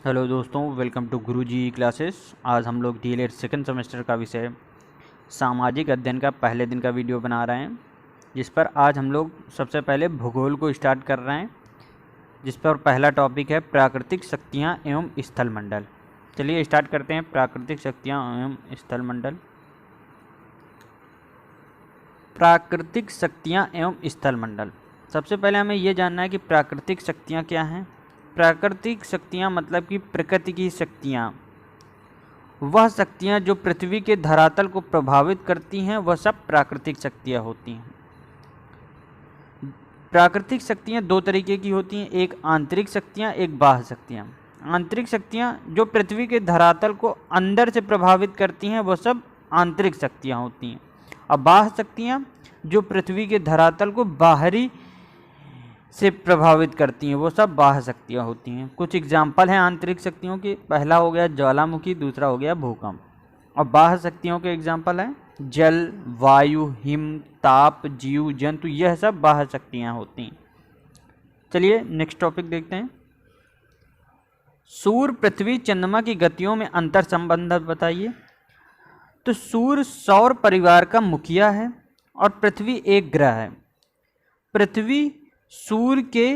Hello दोस्तों, welcome to Guruji classes. आज हम लोग डीएलएड सेकंड सेमेस्टर का विषय सामाजिक अध्ययन का पहले दिन का वीडियो बना रहे हैं, जिस पर आज हम लोग सबसे पहले भूगोल को स्टार्ट कर रहे हैं, जिस पर पहला टॉपिक है प्राकृतिक शक्तियाँ एवं स्थलमंडल। चलिए स्टार्ट करते हैं। प्राकृतिक शक्तियाँ एवं स्थलमंडल। प्राकृतिक शक्तियाँ एवं स्थलमंडल। सबसे पहले हमें ये जानना है कि प्राकृतिक शक्तियाँ क्या हैं। प्राकृतिक शक्तियाँ मतलब कि प्रकृति की शक्तियाँ, वह शक्तियाँ जो पृथ्वी के धरातल को प्रभावित करती हैं, वह सब प्राकृतिक शक्तियाँ होती हैं। प्राकृतिक शक्तियाँ दो तरीके की होती हैं, एक आंतरिक शक्तियाँ, एक बाह्य शक्तियाँ। आंतरिक शक्तियाँ जो पृथ्वी के धरातल को अंदर से प्रभावित करती हैं, वह सब आंतरिक शक्तियाँ होती हैं। और बाह्य शक्तियाँ जो पृथ्वी के धरातल को बाहरी से प्रभावित करती हैं, वो सब बाह्य शक्तियाँ होती हैं। कुछ एग्जाम्पल हैं आंतरिक शक्तियों के। पहला हो गया ज्वालामुखी, दूसरा हो गया भूकंप। और बाह्य शक्तियों के एग्जाम्पल हैं जल, वायु, हिम, ताप, जीव जंतु, यह सब बाह्य शक्तियाँ होती हैं। चलिए नेक्स्ट टॉपिक देखते हैं। सूर्य, पृथ्वी, चंद्रमा की गतियों में अंतर संबंध बताइए। तो सूर्य सौर परिवार का मुखिया है और पृथ्वी एक ग्रह है। पृथ्वी सूर्य के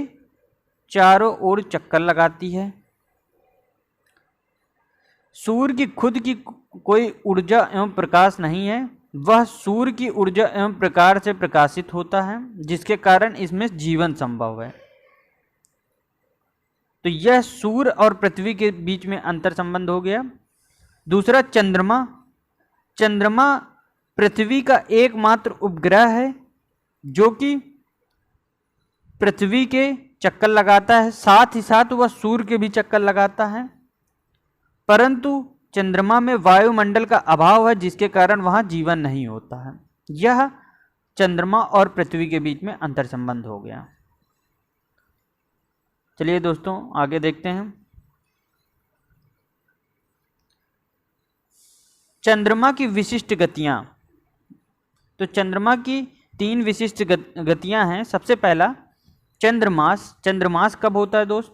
चारों ओर चक्कर लगाती है। सूर्य की खुद की कोई ऊर्जा एवं प्रकाश नहीं है, वह सूर्य की ऊर्जा एवं प्रकाश से प्रकाशित होता है, जिसके कारण इसमें जीवन संभव है। तो यह सूर्य और पृथ्वी के बीच में अंतर संबंध हो गया। दूसरा चंद्रमा। चंद्रमा पृथ्वी का एकमात्र उपग्रह है जो कि पृथ्वी के चक्कर लगाता है, साथ ही साथ वह सूर्य के भी चक्कर लगाता है, परंतु चंद्रमा में वायुमंडल का अभाव है, जिसके कारण वहां जीवन नहीं होता है। यह चंद्रमा और पृथ्वी के बीच में अंतर संबंध हो गया। चलिए दोस्तों आगे देखते हैं। चंद्रमा की विशिष्ट गतियां। तो चंद्रमा की तीन विशिष्ट गतियां हैं। सबसे पहला चंद्रमास। चंद्रमास कब होता है दोस्त?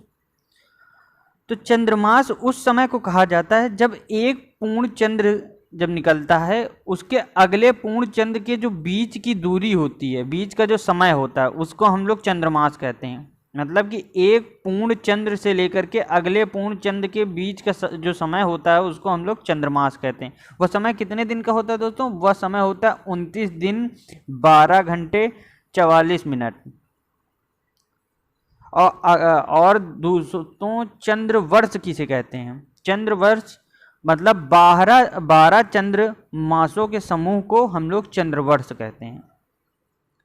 तो चंद्रमास उस समय को कहा जाता है जब एक पूर्ण चंद्र जब निकलता है, उसके अगले पूर्ण चंद्र के जो बीच की दूरी होती है, बीच का जो समय होता है, उसको हम लोग चंद्रमास कहते हैं। मतलब कि एक पूर्ण चंद्र से लेकर के अगले पूर्ण चंद्र के बीच का जो समय होता है, उसको हम लोग चंद्रमास कहते हैं। वह समय कितने दिन का होता है दोस्तों? वह समय होता है 29 दिन 12 घंटे 44 मिनट। और दोस्तों चंद्र वर्ष किसे कहते हैं? चंद्र वर्ष मतलब 12 चंद्र मासों के समूह को हम लोग चंद्र वर्ष कहते हैं।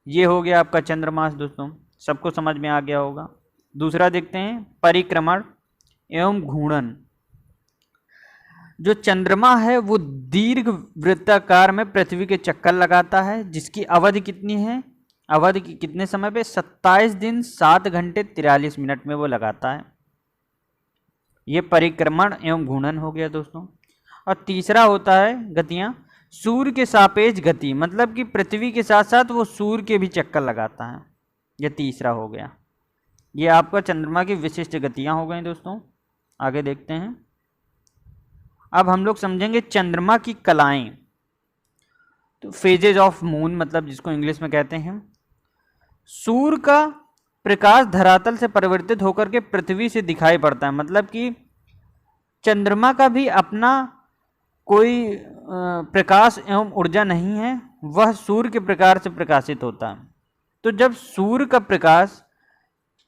ये हो गया आपका चंद्रमास। दोस्तों सबको समझ में आ गया होगा। दूसरा देखते हैं परिक्रमण एवं घूर्णन। जो चंद्रमा है वो दीर्घ वृत्ताकार में पृथ्वी के चक्कर लगाता है, जिसकी अवधि कितनी है? अवधि कितने समय पे? 27 दिन 7 घंटे 43 मिनट में वो लगाता है। ये परिक्रमण एवं घूर्णन हो गया दोस्तों। और तीसरा होता है गतियां सूर्य के सापेक्ष गति, मतलब कि पृथ्वी के साथ साथ वो सूर्य के भी चक्कर लगाता है। ये तीसरा हो गया। ये आपका चंद्रमा की विशिष्ट गतियां हो गई दोस्तों। आगे देखते हैं। अब हम लोग समझेंगे चंद्रमा की कलाएं। तो फेजेज ऑफ मून, मतलब जिसको इंग्लिश में कहते हैं। सूर्य का प्रकाश धरातल से परिवर्तित होकर के पृथ्वी से दिखाई पड़ता है। मतलब कि चंद्रमा का भी अपना कोई प्रकाश एवं ऊर्जा नहीं है, वह सूर्य के प्रकाश से प्रकाशित होता है। तो जब सूर्य का प्रकाश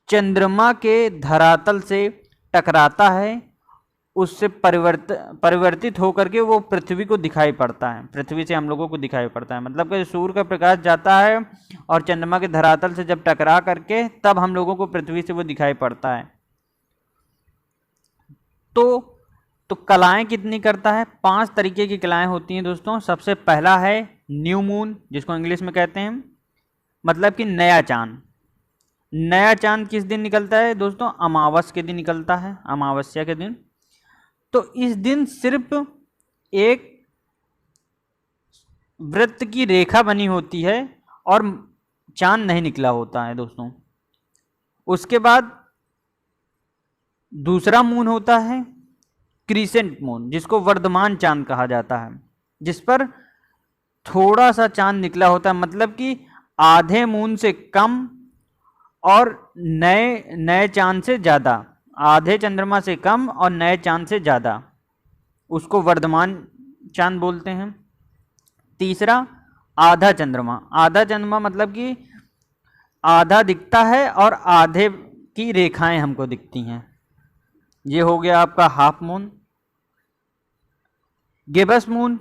चंद्रमा के धरातल से टकराता है, उससे परिवर्तित होकर के वो पृथ्वी को दिखाई पड़ता है, पृथ्वी से हम लोगों को दिखाई पड़ता है। मतलब कि सूर्य का प्रकाश जाता है और चंद्रमा के धरातल से जब टकरा करके तब हम लोगों को पृथ्वी से वो दिखाई पड़ता है। तो कलाएं कितनी करता है? 5 तरीके की कलाएं होती हैं दोस्तों। सबसे पहला है न्यू मून, जिसको इंग्लिश में कहते हैं, मतलब कि नया चांद। नया चांद किस दिन निकलता है दोस्तों? अमावस के दिन निकलता है, अमावस्या के दिन। तो इस दिन सिर्फ एक वृत्त की रेखा बनी होती है और चांद नहीं निकला होता है दोस्तों। उसके बाद दूसरा मून होता है क्रीसेंट मून, जिसको वर्धमान चांद कहा जाता है, जिस पर थोड़ा सा चांद निकला होता है, मतलब कि आधे मून से कम और नए नए चांद से ज़्यादा, आधे चंद्रमा से कम और नए चांद से ज़्यादा, उसको वर्धमान चांद बोलते हैं। तीसरा आधा चंद्रमा, आधा चंद्रमा मतलब कि आधा दिखता है और आधे की रेखाएं हमको दिखती हैं, ये हो गया आपका हाफ मून। गिबस मून,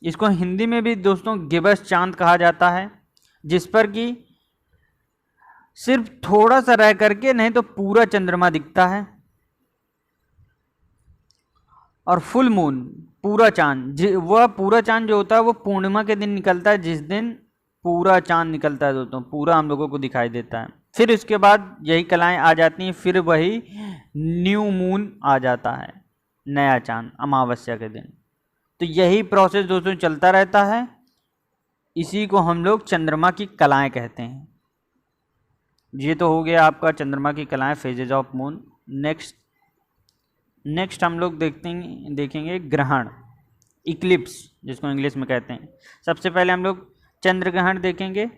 इसको हिंदी में भी दोस्तों गिबस चांद कहा जाता है, जिस पर कि सिर्फ थोड़ा सा रह करके नहीं तो पूरा चंद्रमा दिखता है। और फुल मून, पूरा चांद, वह पूरा चांद जो होता है वो पूर्णिमा के दिन निकलता है, जिस दिन पूरा चांद निकलता है दोस्तों, पूरा हम लोगों को दिखाई देता है। फिर उसके बाद यही कलाएं आ जाती हैं, फिर वही न्यू मून आ जाता है, नया चांद अमावस्या के दिन। तो यही प्रोसेस दोस्तों चलता रहता है, इसी को हम लोग चंद्रमा की कलाएं कहते हैं। ये तो हो गया आपका चंद्रमा की कलाएं, फेजेज ऑफ मून। नेक्स्ट हम लोग देखेंगे ग्रहण, इक्लिप्स जिसको इंग्लिश में कहते हैं। सबसे पहले हम लोग चंद्र ग्रहण देखेंगे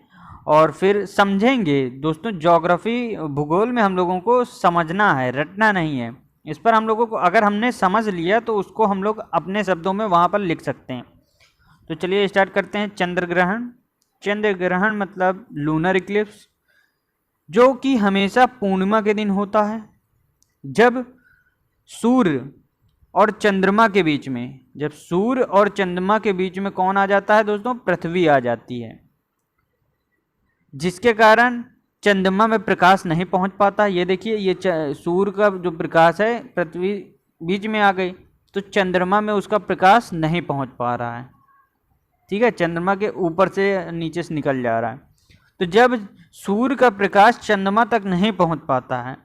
और फिर समझेंगे दोस्तों, ज्योग्राफी भूगोल में हम लोगों को समझना है, रटना नहीं है। इस पर हम लोगों को अगर हमने समझ लिया तो उसको हम लोग अपने शब्दों में वहाँ पर लिख सकते हैं। तो चलिए स्टार्ट करते हैं। चंद्र ग्रहण, चंद्र ग्रहण मतलब लूनर इक्लिप्स, जो कि हमेशा पूर्णिमा के दिन होता है, जब सूर्य और चंद्रमा के बीच में, जब सूर्य और चंद्रमा के बीच में कौन आ जाता है दोस्तों, पृथ्वी आ जाती है, जिसके कारण चंद्रमा में प्रकाश नहीं पहुंच पाता। ये देखिए, ये सूर्य का जो प्रकाश है पृथ्वी बीच में आ गई, तो चंद्रमा में उसका प्रकाश नहीं पहुंच पा रहा है, ठीक है, चंद्रमा के ऊपर से नीचे से निकल जा रहा है। तो जब सूर्य का प्रकाश चंद्रमा तक नहीं पहुंच पाता है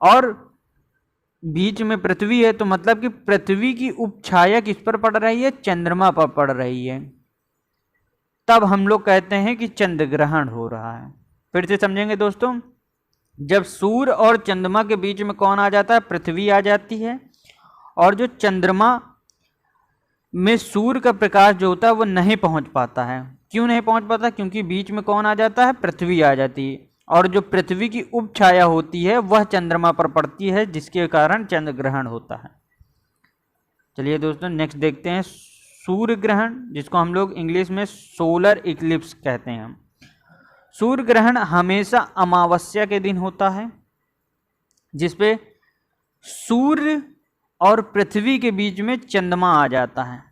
और बीच में पृथ्वी है, तो मतलब कि पृथ्वी की उपछाया किस पर पड़ रही है, चंद्रमा पर पड़ रही है, तब हम लोग कहते हैं कि चंद्र ग्रहण हो रहा है। फिर से समझेंगे दोस्तों, जब सूर्य और चंद्रमा के बीच में कौन आ जाता है, पृथ्वी आ जाती है, और जो चंद्रमा में सूर्य का प्रकाश जो होता है वो नहीं पहुंच पाता है। क्यों नहीं पहुंच पाता, क्योंकि बीच में कौन आ जाता है, पृथ्वी आ जाती है, और जो पृथ्वी की उपछाया होती है वह चंद्रमा पर पड़ती है, जिसके कारण चंद्र ग्रहण होता है। चलिए दोस्तों नेक्स्ट देखते हैं सूर्य ग्रहण, जिसको हम लोग इंग्लिश में सोलर इक्लिप्स कहते हैं। सूर्य ग्रहण हमेशा अमावस्या के दिन होता है, जिसपे सूर्य और पृथ्वी के बीच में चंद्रमा आ जाता है।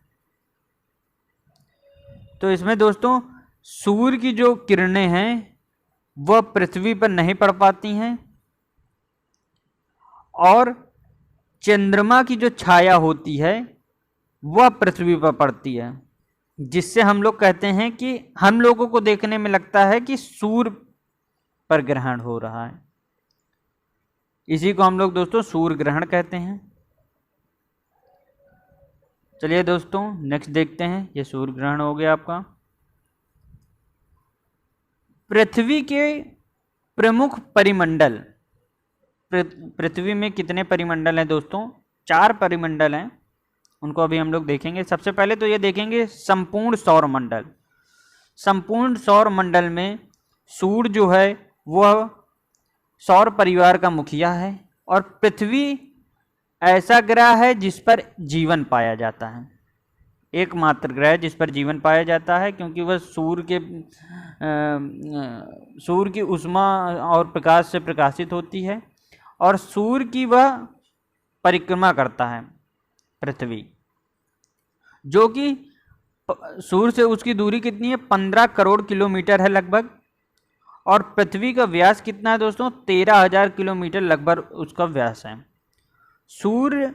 तो इसमें दोस्तों सूर्य की जो किरणें हैं वह पृथ्वी पर नहीं पड़ पाती हैं, और चंद्रमा की जो छाया होती है वह पृथ्वी पर पड़ती है, जिससे हम लोग कहते हैं कि हम लोगों को देखने में लगता है कि सूर्य पर ग्रहण हो रहा है। इसी को हम लोग दोस्तों सूर्य ग्रहण कहते हैं। चलिए दोस्तों नेक्स्ट देखते हैं, ये सूर्य ग्रहण हो गया आपका। पृथ्वी के प्रमुख परिमंडल, पृथ्वी में कितने परिमंडल हैं दोस्तों, 4 परिमंडल हैं, उनको अभी हम लोग देखेंगे। सबसे पहले तो ये देखेंगे संपूर्ण सौर मंडल। संपूर्ण सौर मंडल में सूर्य जो है वह सौर परिवार का मुखिया है, और पृथ्वी ऐसा ग्रह है जिस पर जीवन पाया जाता है, एकमात्र ग्रह जिस पर जीवन पाया जाता है, क्योंकि वह सूर्य की उष्मा और प्रकाश से प्रकाशित होती है, और सूर्य की वह परिक्रमा करता है पृथ्वी, जो कि सूर्य से उसकी दूरी कितनी है, 15 करोड़ किलोमीटर है लगभग, और पृथ्वी का व्यास कितना है दोस्तों, 13,000 किलोमीटर लगभग उसका व्यास है। सूर्य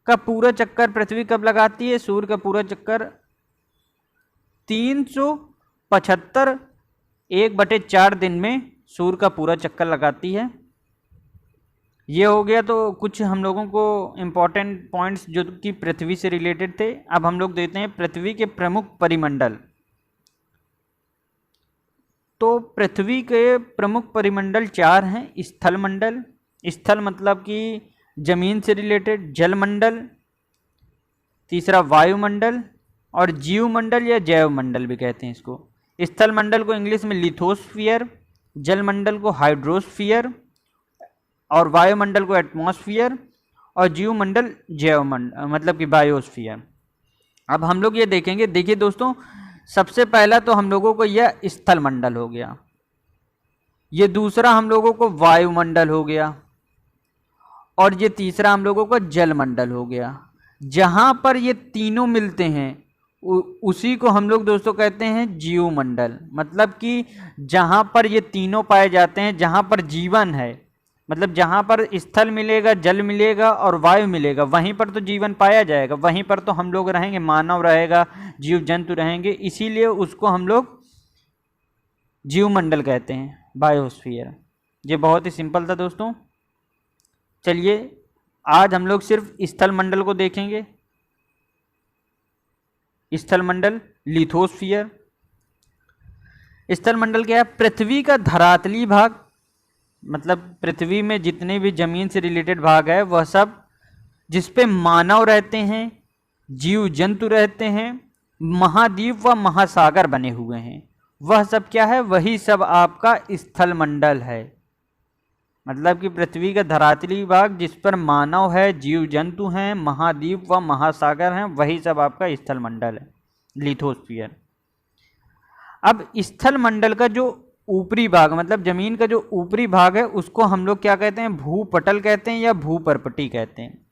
का पूरा चक्कर पृथ्वी कब लगाती है, सूर्य का पूरा चक्कर 375 1/4 दिन में सूर्य का पूरा चक्कर लगाती है। ये हो गया तो कुछ हम लोगों को इम्पोर्टेंट पॉइंट्स जो कि पृथ्वी से रिलेटेड थे। अब हम लोग देखते हैं पृथ्वी के प्रमुख परिमंडल। तो पृथ्वी के प्रमुख परिमंडल 4 हैं। स्थल मंडल, स्थल मतलब कि जमीन से रिलेटेड जलमंडल, तीसरा वायुमंडल और जीवमंडल या जैवमंडल भी कहते हैं इसको। स्थल मंडल को इंग्लिश में लिथोस्फियर, जलमंडल को हाइड्रोस्फियर और वायुमंडल को एटमॉस्फियर और जीवमंडल जैवमंडल मतलब कि बायोस्फियर। अब हम लोग ये देखेंगे, देखिए दोस्तों, सबसे पहला तो हम लोगों को यह स्थल मंडल हो गया, ये दूसरा हम लोगों को वायुमंडल हो गया और ये तीसरा हम लोगों को जलमंडल हो गया। जहां पर ये तीनों मिलते हैं उसी को हम लोग दोस्तों कहते हैं जीवमंडल। मतलब कि जहां पर ये तीनों पाए जाते हैं, जहां पर जीवन है, मतलब जहां पर स्थल मिलेगा, जल मिलेगा और वायु मिलेगा, वहीं पर तो जीवन पाया जाएगा, वहीं पर तो हम लोग रहेंगे, मानव रहेगा, जीव जंतु रहेंगे, इसीलिए उसको हम लोग जीवमंडल कहते हैं, बायोस्फीयर। ये बहुत ही सिंपल था दोस्तों। चलिए आज हम लोग सिर्फ स्थल मंडल को देखेंगे। स्थल मंडल लिथोस्फीयर। स्थल मंडल क्या है? पृथ्वी का धरातली भाग, मतलब पृथ्वी में जितने भी जमीन से रिलेटेड भाग है वह सब जिस पे मानव रहते हैं, जीव जंतु रहते हैं, महाद्वीप व महासागर बने हुए हैं, वह सब क्या है? वही सब आपका स्थल मंडल है। मतलब कि पृथ्वी का धरातली भाग जिस पर मानव है, जीव जंतु हैं, महाद्वीप व महासागर हैं, वही सब आपका स्थल मंडल है, लिथोस्फीयर। अब स्थल मंडल का जो ऊपरी भाग, मतलब जमीन का जो ऊपरी भाग है, उसको हम लोग क्या कहते हैं? भूपटल कहते हैं या भूपर्पटी कहते हैं।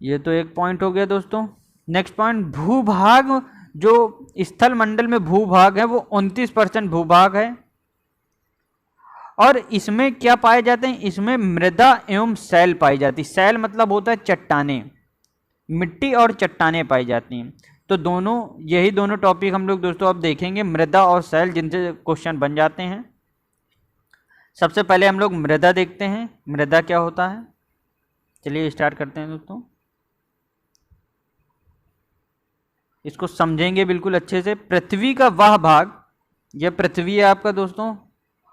ये तो एक पॉइंट हो गया दोस्तों। नेक्स्ट पॉइंट, भूभाग। जो स्थल मंडल में भूभाग है वो 29% भूभाग है और इसमें क्या पाए जाते हैं? इसमें मृदा एवं सैल पाई जाती है। सैल मतलब होता है चट्टाने, मिट्टी और चट्टाने पाई जाती हैं। तो दोनों, यही दोनों टॉपिक हम लोग दोस्तों अब देखेंगे, मृदा और सैल, जिनसे क्वेश्चन बन जाते हैं। सबसे पहले हम लोग मृदा देखते हैं, मृदा क्या होता है। चलिए स्टार्ट करते हैं दोस्तों, इसको समझेंगे बिल्कुल अच्छे से। पृथ्वी का वह भाग, यह पृथ्वी है आपका दोस्तों,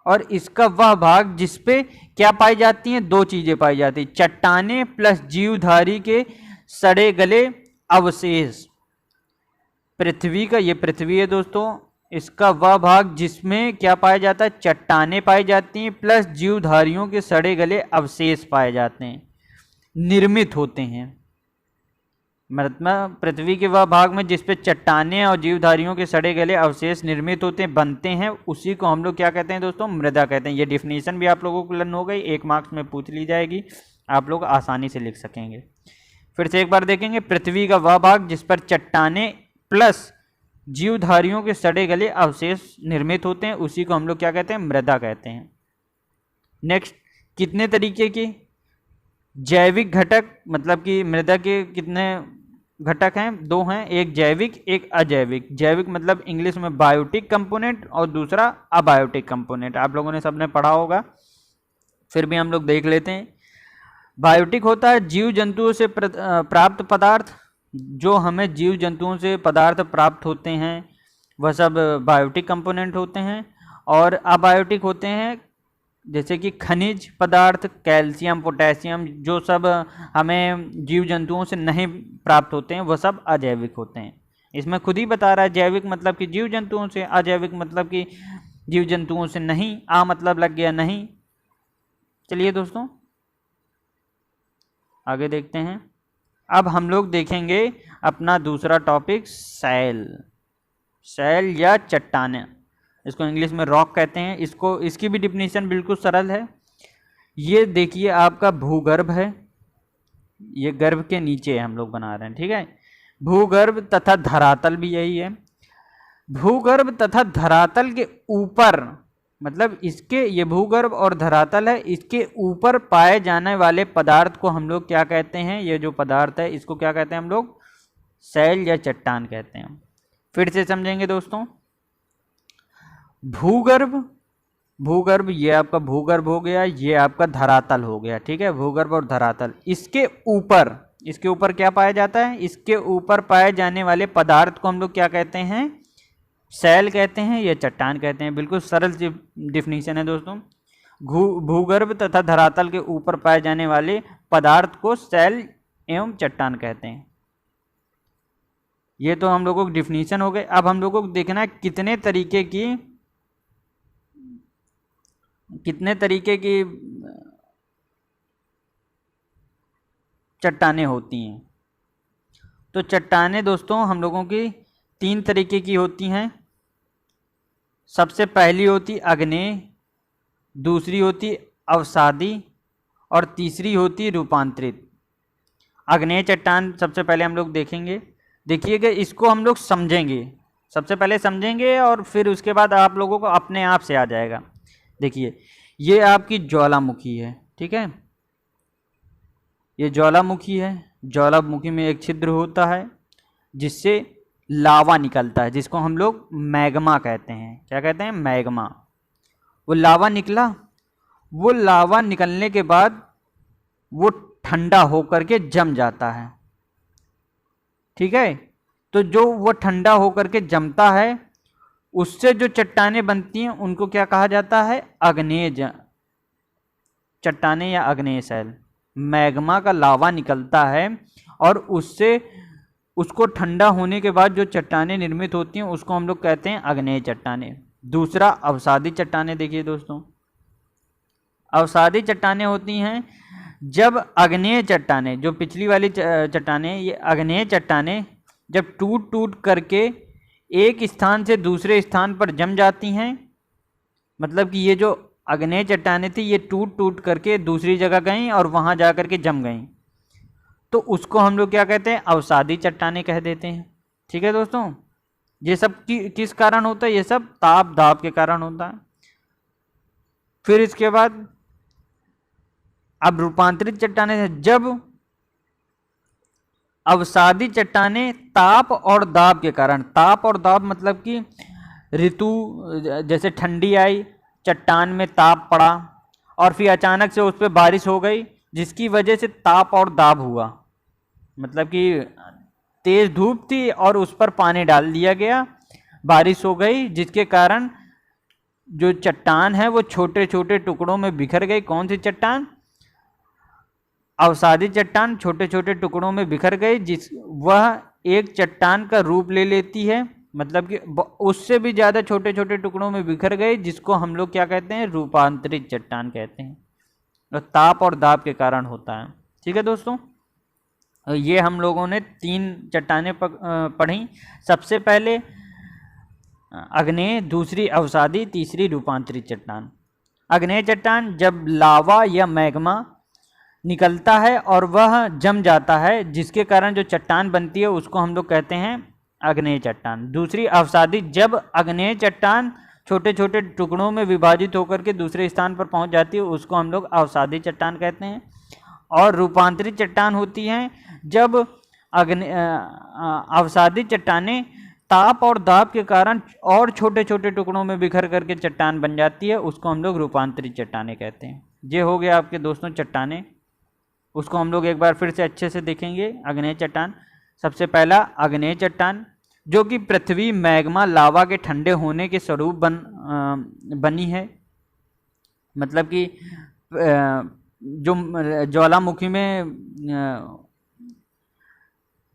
और इसका वह भाग जिसपे क्या पाई जाती हैं? दो चीजें पाई जाती हैं, चट्टाने प्लस जीवधारी के सड़े गले अवशेष। पृथ्वी का, ये पृथ्वी है दोस्तों, इसका वह भाग जिसमें क्या पाया जाता है? चट्टाने पाई जाती हैं प्लस जीवधारियों के सड़े गले अवशेष पाए जाते हैं, निर्मित होते हैं। मतलब पृथ्वी के वह भाग में जिस पे चट्टाने और जीवधारियों के सड़े गले अवशेष निर्मित होते हैं, बनते हैं, उसी को हम लोग क्या कहते हैं दोस्तों? मृदा कहते हैं। ये डिफिनीशन भी आप लोगों को लर्न हो गई, 1 मार्क्स में पूछ ली जाएगी, आप लोग आसानी से लिख सकेंगे। फिर से एक बार देखेंगे, पृथ्वी का वह भाग जिस पर चट्टाने प्लस जीवधारियों के सड़े गले अवशेष निर्मित होते हैं, उसी को हम लोग क्या कहते हैं? मृदा कहते हैं। नेक्स्ट, कितने तरीके की जैविक घटक, मतलब कि मृदा के कितने घटक हैं? 2 हैं, एक जैविक एक अजैविक। जैविक मतलब इंग्लिश में बायोटिक कंपोनेंट और दूसरा अबायोटिक कंपोनेंट, आप लोगों ने सबने पढ़ा होगा, फिर भी हम लोग देख लेते हैं। बायोटिक होता है जीव जंतुओं से प्राप्त पदार्थ, जो हमें जीव जंतुओं से पदार्थ प्राप्त होते हैं वह सब बायोटिक कंपोनेंट होते हैं। और अबायोटिक होते हैं जैसे कि खनिज पदार्थ, कैल्शियम, पोटेशियम, जो सब हमें जीव जंतुओं से नहीं प्राप्त होते हैं वह सब अजैविक होते हैं। इसमें खुद ही बता रहा है, जैविक मतलब कि जीव जंतुओं से, अजैविक मतलब कि जीव जंतुओं से नहीं, आ मतलब लग गया नहीं। चलिए दोस्तों आगे देखते हैं। अब हम लोग देखेंगे अपना दूसरा टॉपिक, सैल। सैल या चट्टाने, इसको इंग्लिश में रॉक कहते हैं। इसकी भी डिफिनीशन बिल्कुल सरल है। ये देखिए आपका भूगर्भ है, ये गर्भ के नीचे हम लोग बना रहे हैं, ठीक है। भूगर्भ तथा धरातल भी यही है। भूगर्भ तथा धरातल के ऊपर, मतलब इसके, ये भूगर्भ और धरातल है, इसके ऊपर पाए जाने वाले पदार्थ को हम लोग क्या कहते हैं? ये जो पदार्थ है इसको क्या कहते हैं हम लोग? सैल या चट्टान कहते हैं। फिर से समझेंगे दोस्तों। भूगर्भ, भूगर्भ ये आपका भूगर्भ हो गया, ये आपका धरातल हो गया, ठीक है। भूगर्भ और धरातल, इसके ऊपर क्या पाया जाता है? इसके ऊपर पाए जाने वाले पदार्थ को हम लोग क्या कहते हैं? सैल कहते हैं या चट्टान कहते हैं। बिल्कुल सरल डिफिनीशन है दोस्तों। भूगर्भ तथा धरातल के ऊपर पाए जाने वाले पदार्थ को शैल एवं चट्टान कहते हैं। ये तो हम लोगों को डिफिनीशन हो गए। अब हम लोगों को देखना है कितने तरीके की चट्टानें होती हैं। तो चट्टानें दोस्तों हम लोगों की 3 तरीके की होती हैं। सबसे पहली होती आग्नेय, दूसरी होती अवसादी और तीसरी होती रूपांतरित। आग्नेय चट्टान सबसे पहले हम लोग देखेंगे। देखिएगा, इसको हम लोग समझेंगे, सबसे पहले समझेंगे और फिर उसके बाद आप लोगों को अपने आप से आ जाएगा। देखिए, ये आपकी ज्वालामुखी है, ठीक है, ये ज्वालामुखी है। ज्वालामुखी में एक छिद्र होता है जिससे लावा निकलता है, जिसको हम लोग मैग्मा कहते हैं। क्या कहते हैं? मैग्मा। वो लावा निकला, वो लावा निकलने के बाद वो ठंडा होकर के जम जाता है, ठीक है। तो जो वो ठंडा होकर के जमता है, उससे जो चट्टानें बनती हैं उनको क्या कहा जाता है? आग्नेय चट्टानें या आग्नेय शैल। मैग्मा का लावा निकलता है और उससे उसको ठंडा होने के बाद जो चट्टानें निर्मित होती हैं उसको हम लोग कहते हैं आग्नेय चट्टानें। दूसरा अवसादी चट्टानें। देखिए दोस्तों, अवसादी चट्टानें होती हैं जब आग्नेय चट्टानें, जो पिछली वाली चट्टानें, ये आग्नेय चट्टानें जब टूट टूट करके एक स्थान से दूसरे स्थान पर जम जाती हैं, मतलब कि ये जो आग्नेय चट्टानें थी ये टूट टूट करके दूसरी जगह गईं और वहाँ जा कर के जम गईं, तो उसको हम लोग क्या कहते हैं? अवसादी चट्टानें कह देते हैं, ठीक है दोस्तों। ये सब किस कारण होता है? ये सब ताप दाब के कारण होता है। फिर इसके बाद अब रूपांतरित चट्टानें, जब अवसादी चट्टानें ताप और दाब के कारण, ताप और दाब मतलब कि ऋतु, जैसे ठंडी आई, चट्टान में ताप पड़ा और फिर अचानक से उस पर बारिश हो गई जिसकी वजह से ताप और दाब हुआ। मतलब कि तेज धूप थी और उस पर पानी डाल दिया गया, बारिश हो गई, जिसके कारण जो चट्टान है वो छोटे छोटे टुकड़ों में बिखर गई। कौन सी चट्टान? अवसादी चट्टान छोटे छोटे टुकड़ों में बिखर गई, वह एक चट्टान का रूप ले लेती है, मतलब कि उससे भी ज़्यादा छोटे छोटे टुकड़ों में बिखर गए, जिसको हम लोग क्या कहते हैं? रूपांतरित चट्टान कहते हैं। और ताप और दाब के कारण होता है, ठीक है दोस्तों। ये हम लोगों ने 3 चट्टानें पढ़ी। सबसे पहले आग्नेय, दूसरी अवसादी, तीसरी रूपांतरित चट्टान। आग्नेय चट्टान जब लावा या मैग्मा निकलता है और वह जम जाता है, जिसके कारण जो चट्टान बनती है उसको हम लोग कहते हैं आग्नेय चट्टान। दूसरी अवसादी, जब आग्नेय चट्टान छोटे छोटे टुकड़ों में विभाजित होकर के दूसरे स्थान पर पहुंच जाती है उसको हम लोग अवसादी चट्टान कहते हैं। और रूपांतरित चट्टान होती हैं जब अवसादी चट्टानें ताप और दाब के कारण और छोटे छोटे टुकड़ों में बिखर करके चट्टान बन जाती है, उसको हम लोग रूपांतरित चट्टानें कहते हैं। ये हो गया आपके दोस्तों चट्टानें, उसको हम लोग एक बार फिर से अच्छे से देखेंगे। आग्नेय चट्टान, सबसे पहला आग्नेय चट्टान जो कि पृथ्वी मैग्मा लावा के ठंडे होने के स्वरूप बनी है। मतलब कि जो ज्वालामुखी में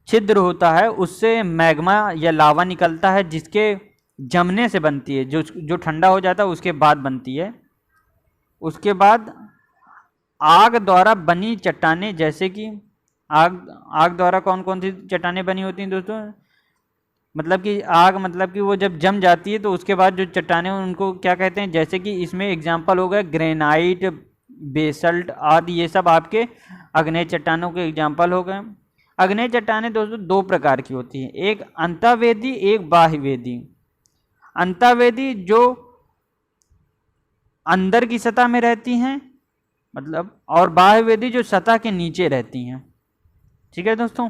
छिद्र होता है उससे मैग्मा या लावा निकलता है, जिसके जमने से बनती है, जो ठंडा हो जाता है उसके बाद बनती है। उसके बाद आग द्वारा बनी चट्टानें, जैसे कि आग द्वारा कौन कौन सी चट्टानें बनी होती हैं दोस्तों? मतलब कि आग, मतलब कि वो जब जम जाती है तो उसके बाद जो चट्टानें उनको क्या कहते हैं? जैसे कि इसमें एग्जांपल हो गए ग्रेनाइट, बेसल्ट आदि, ये सब आपके आग्नेय चट्टानों के एग्जांपल हो गए। आग्नेय चट्टानें दोस्तों 2 प्रकार की होती हैं, एक अंतःवेदी, एक बाह्यवेदी। अंतःवेदी जो अंदर की सतह में रहती हैं, मतलब, और बाह्यवेदी जो सतह के नीचे रहती हैं, ठीक है दोस्तों।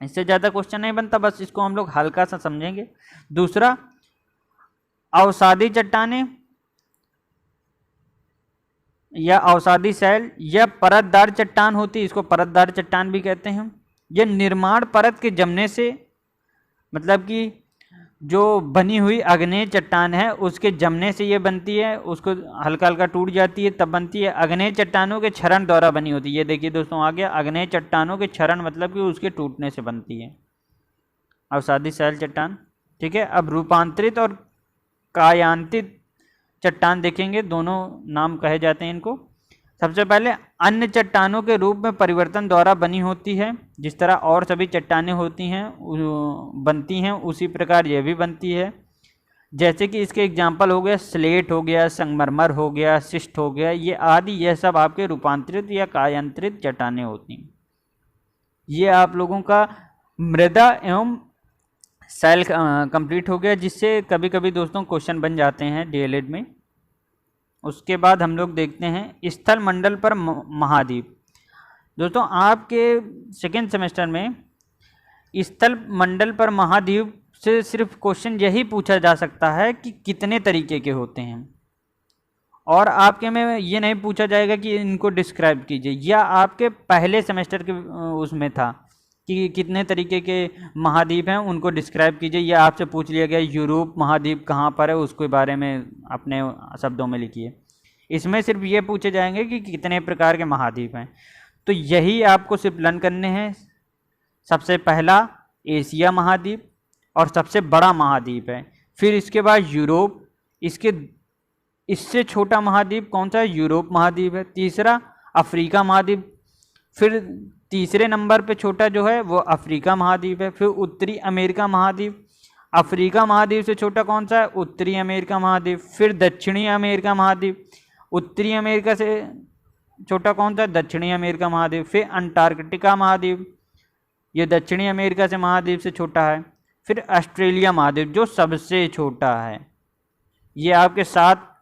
इससे ज़्यादा क्वेश्चन नहीं बनता, बस इसको हम लोग हल्का सा समझेंगे। दूसरा, अवसादी चट्टानें या अवसादी शैल या परतदार चट्टान होती है, इसको परतदार चट्टान भी कहते हैं। यह निर्माण परत के जमने से, मतलब कि जो बनी हुई आग्नेय चट्टान है उसके जमने से ये बनती है, उसको हल्का हल्का टूट जाती है तब बनती है। आग्नेय चट्टानों के क्षरण द्वारा बनी होती है। ये देखिए दोस्तों आ गया, आग्नेय चट्टानों के क्षरण मतलब कि उसके टूटने से बनती है अवसादी शैल चट्टान। ठीक है, अब रूपांतरित और कायांतित चट्टान देखेंगे, दोनों नाम कहे जाते हैं इनको। सबसे पहले अन्य चट्टानों के रूप में परिवर्तन द्वारा बनी होती है। जिस तरह और सभी चट्टानें होती हैं बनती हैं उसी प्रकार यह भी बनती है। जैसे कि इसके एग्जाम्पल हो गया स्लेट हो गया, संगमरमर हो गया, शिस्ट हो गया, ये आदि, यह सब आपके रूपांतरित या कायांतरित चट्टानें होती हैं। ये आप लोगों का मृदा एवं शैल कंप्लीट हो गया, जिससे कभी कभी दोस्तों क्वेश्चन बन जाते हैं डीएलएड में। उसके बाद हम लोग देखते हैं स्थल मंडल पर महाद्वीप। दोस्तों आपके सेकेंड सेमेस्टर में स्थल मंडल पर महाद्वीप से सिर्फ क्वेश्चन यही पूछा जा सकता है कि कितने तरीके के होते हैं, और आपके में ये नहीं पूछा जाएगा कि इनको डिस्क्राइब कीजिए, या आपके पहले सेमेस्टर के उसमें था कि कितने तरीके के महाद्वीप हैं उनको डिस्क्राइब कीजिए, या आपसे पूछ लिया गया यूरोप महाद्वीप कहाँ पर है उसके बारे में अपने शब्दों में लिखिए। इसमें सिर्फ ये पूछे जाएंगे कि कितने प्रकार के महाद्वीप हैं। तो यही आपको सिर्फ लर्न करने हैं। सबसे पहला एशिया महाद्वीप और सबसे बड़ा महाद्वीप है, फिर इसके बाद यूरोप, इससे छोटा महाद्वीप कौन सा है, यूरोप महाद्वीप है। तीसरा अफ्रीका महाद्वीप, फिर तीसरे नंबर पे छोटा जो है वो अफ्रीका महाद्वीप है। फिर उत्तरी अमेरिका महाद्वीप, अफ्रीका महाद्वीप से छोटा कौन सा है, उत्तरी अमेरिका महाद्वीप। फिर दक्षिणी अमेरिका महाद्वीप, उत्तरी अमेरिका से छोटा कौन सा है, दक्षिणी अमेरिका महाद्वीप। फिर अंटार्कटिका महाद्वीप, ये दक्षिणी अमेरिका से महाद्वीप से छोटा है। फिर ऑस्ट्रेलिया महाद्वीप जो सबसे छोटा है। ये आपके 7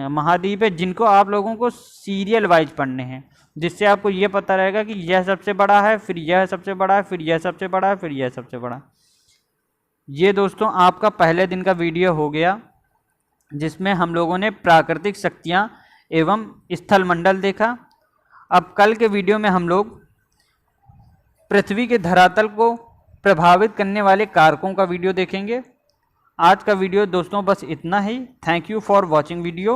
महाद्वीप है जिनको आप लोगों को सीरियल वाइज पढ़ने हैं, जिससे आपको ये पता रहेगा कि यह सबसे बड़ा है, फिर यह सबसे बड़ा है, फिर यह सबसे बड़ा है, फिर यह सबसे बड़ा। ये दोस्तों आपका पहले दिन का वीडियो हो गया, जिसमें हम लोगों ने प्राकृतिक शक्तियाँ एवं स्थल मंडल देखा। अब कल के वीडियो में हम लोग पृथ्वी के धरातल को प्रभावित करने वाले कारकों का वीडियो देखेंगे। आज का वीडियो दोस्तों बस इतना ही। Thank you for watching video.